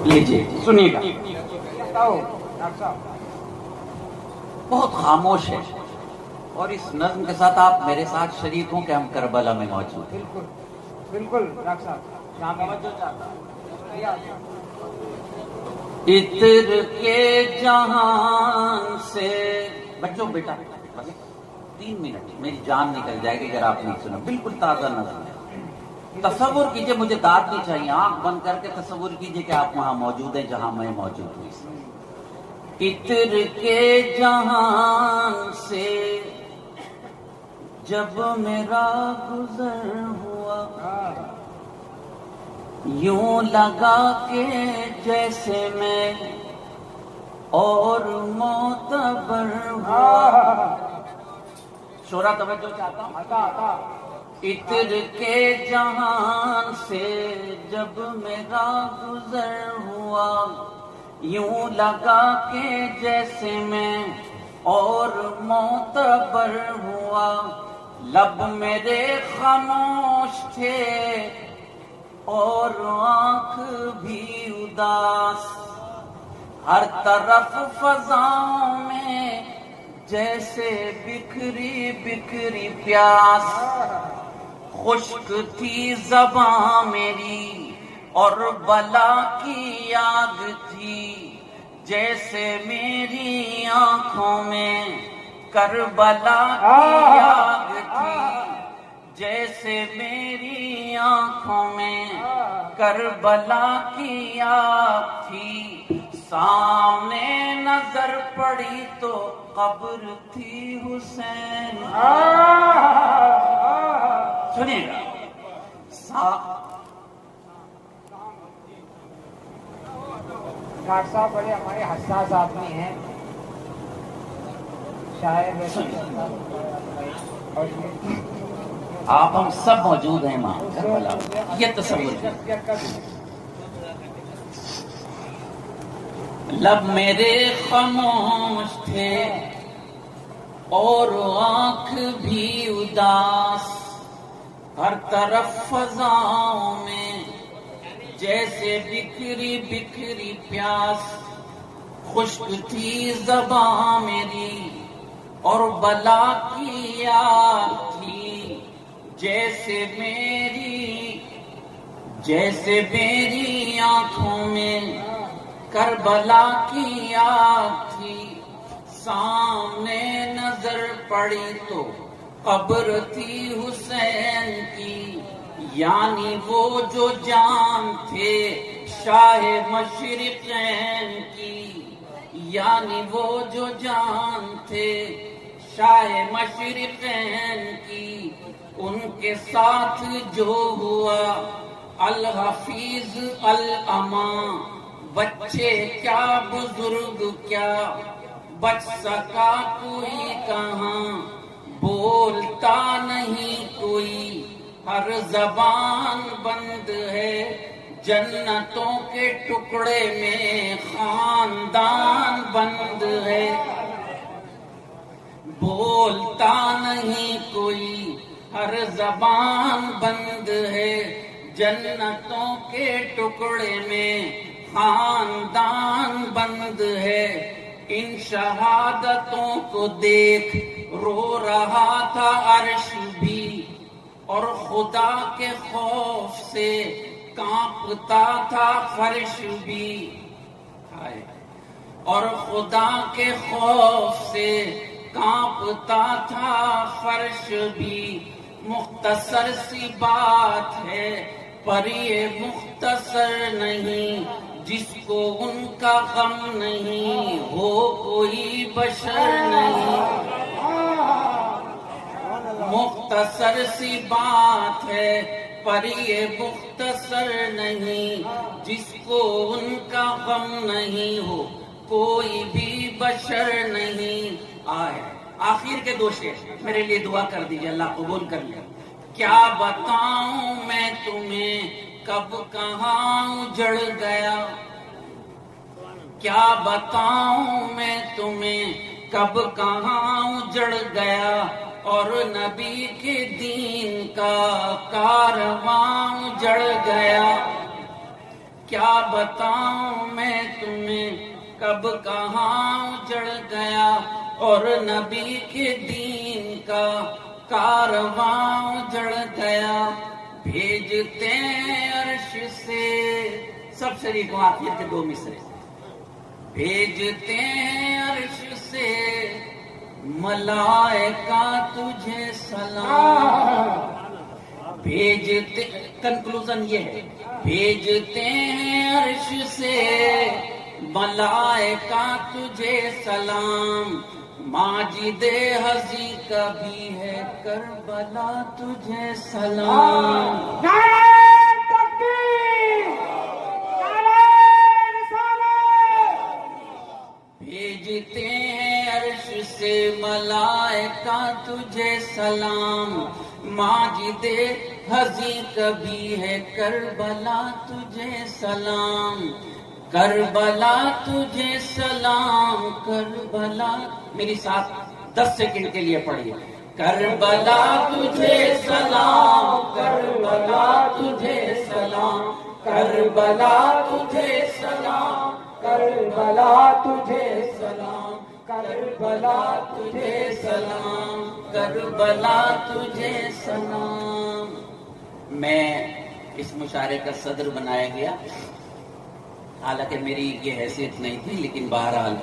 لیجیے سنیے گا. بہت خاموش ہے اور اس نظم کے ساتھ آپ میرے ساتھ شریک ہوں کہ ہم کربلا میں موجود ہیں. بالکل بالکل ڈاکٹر صاحب عطر کے جہان سے بچوں بیٹا بس 3 منٹ میری جان نکل جائے گی اگر آپ نہیں سنا. بالکل تازہ نظم ہے. تصور کیجئے, مجھے داد نہیں چاہیے, آنکھ بند کر کے تصور کیجئے کہ آپ وہاں موجود ہیں جہاں میں موجود ہوں. عطر کے جہان سے جب میرا گزر ہوا, یوں لگا کہ جیسے میں اور معتبر ہوا. شورا توجہ چاہتا ہوں. عطر کے جہان سے جب میرا گزر ہوا, یوں لگا کہ جیسے میں اور معتبر ہوا. لب میرے خاموش تھے اور آنکھ بھی اداس, ہر طرف فضاؤں میں جیسے بکھری بکھری پیاس. خشک تھی زباں میری اور بلا کی آگ تھی, جیسے میری آنکھوں میں کربلا کی آگ تھی, جیسے میری آنکھوں میں کربلا کی آگ تھی. سامنے نظر پڑی تو قبر تھی حسین. سنیے گا. ڈاکٹر صاحب بڑے ہمارے حساس آدمی ہیں, شاعر آپ ہم سب موجود ہیں ماں کربلا. یہ تصور لب میرے خاموش تھے اور آنکھ بھی اداس, ہر طرف فضاؤں میں جیسے بکھری بکھری پیاس. خشک تھی زباں میری اور بلا کی آگ تھی, جیسے میری آنکھوں میں کربلا کی آگ تھی. سامنے نظر پڑی تو قبر تھی حسین کی, یعنی وہ جو جان تھے شاہ مشرقین کی, یعنی وہ جو جان تھے شاہ مشرقین کی. ان کے ساتھ جو ہوا الحفیظ الامان, بچے کیا بزرگ کیا بچ سکا کوئی کہاں, بولتا نہیں کوئی ہر زبان بند ہے. جنتوں کے ٹکڑے میں خاندان بند ہے. بولتا نہیں کوئی ہر زبان بند ہے. جنتوں کے ٹکڑے میں خاندان بند ہے. ان شہادتوں کو دیکھ رو رہا تھا عرش بھی, اور خدا کے خوف سے کانپتا تھا فرش بھی. اور خدا کے خوف سے کانپتا تھا فرش بھی. مختصر سی بات ہے پر یہ مختصر نہیں, جس کو ان کا غم نہیں ہو کوئی بشر نہیں. مختصر سی بات ہے پر یہ مختصر نہیں, جس کو ان کا غم نہیں ہو کوئی بھی بشر نہیں. آخر کے 2 شعر میرے لیے دعا کر دیجئے, اللہ قبول کر لے. کیا بتاؤں میں تمہیں کب کہاں اجڑ گیا, کیا بتاؤں میں تمہیں کب کہاں اجڑ گیا, اور نبی کے دین کا کارواں اجڑ گیا. کیا بتاؤں میں تمہیں کب کہاں اجڑ گیا اور نبی کے دین کا کارواں اجڑ گیا. بھیجتے ہیں عرش سے، سب شریکوں آخر کے 2 مصرے. بھیجتے ہیں عرش سے ملائکہ تجھے سلام. بھیجتے، کنکلوژن یہ ہے، بھیجتے ہیں عرش سے ملائکہ تجھے سلام. ماجد ہزی کا بھی ہے کربلا تجھے سلام. نعرہ تکبیر، نعرہ رسالت. بھیجتے ہیں عرش سے ملائکہ تجھے سلام. ماجد ہزی کبھی ہے کربلا تجھے سلام. کربلا تجھے سلام، کربلا. میری ساتھ 10 سیکنڈ کے لیے پڑھیے. کربلا تجھے سلام، کربلا تجھے سلام، کربلا تجھے سلام، کربلا تجھے سلام، کربلا تجھے سلام، کربلا تجھے سلام. میں اس مشاعرے کا صدر بنایا گیا، حالانکہ میری یہ حیثیت نہیں تھی، لیکن بہرحال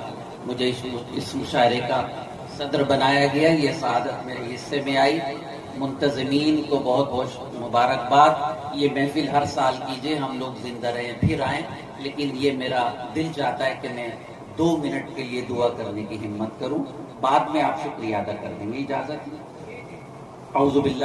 مجھے اس مشاعرے کا صدر بنایا گیا. یہ سعادت میرے حصے میں آئی. منتظمین کو بہت بہت مبارکباد. یہ محفل ہر سال کیجئے، ہم لوگ زندہ رہیں پھر آئیں، لیکن یہ میرا دل چاہتا ہے کہ میں 2 منٹ کے لیے دعا کرنے کی ہمت کروں. بعد میں آپ شکریہ ادا کر دیں گے. اجازت. اعوذ باللہ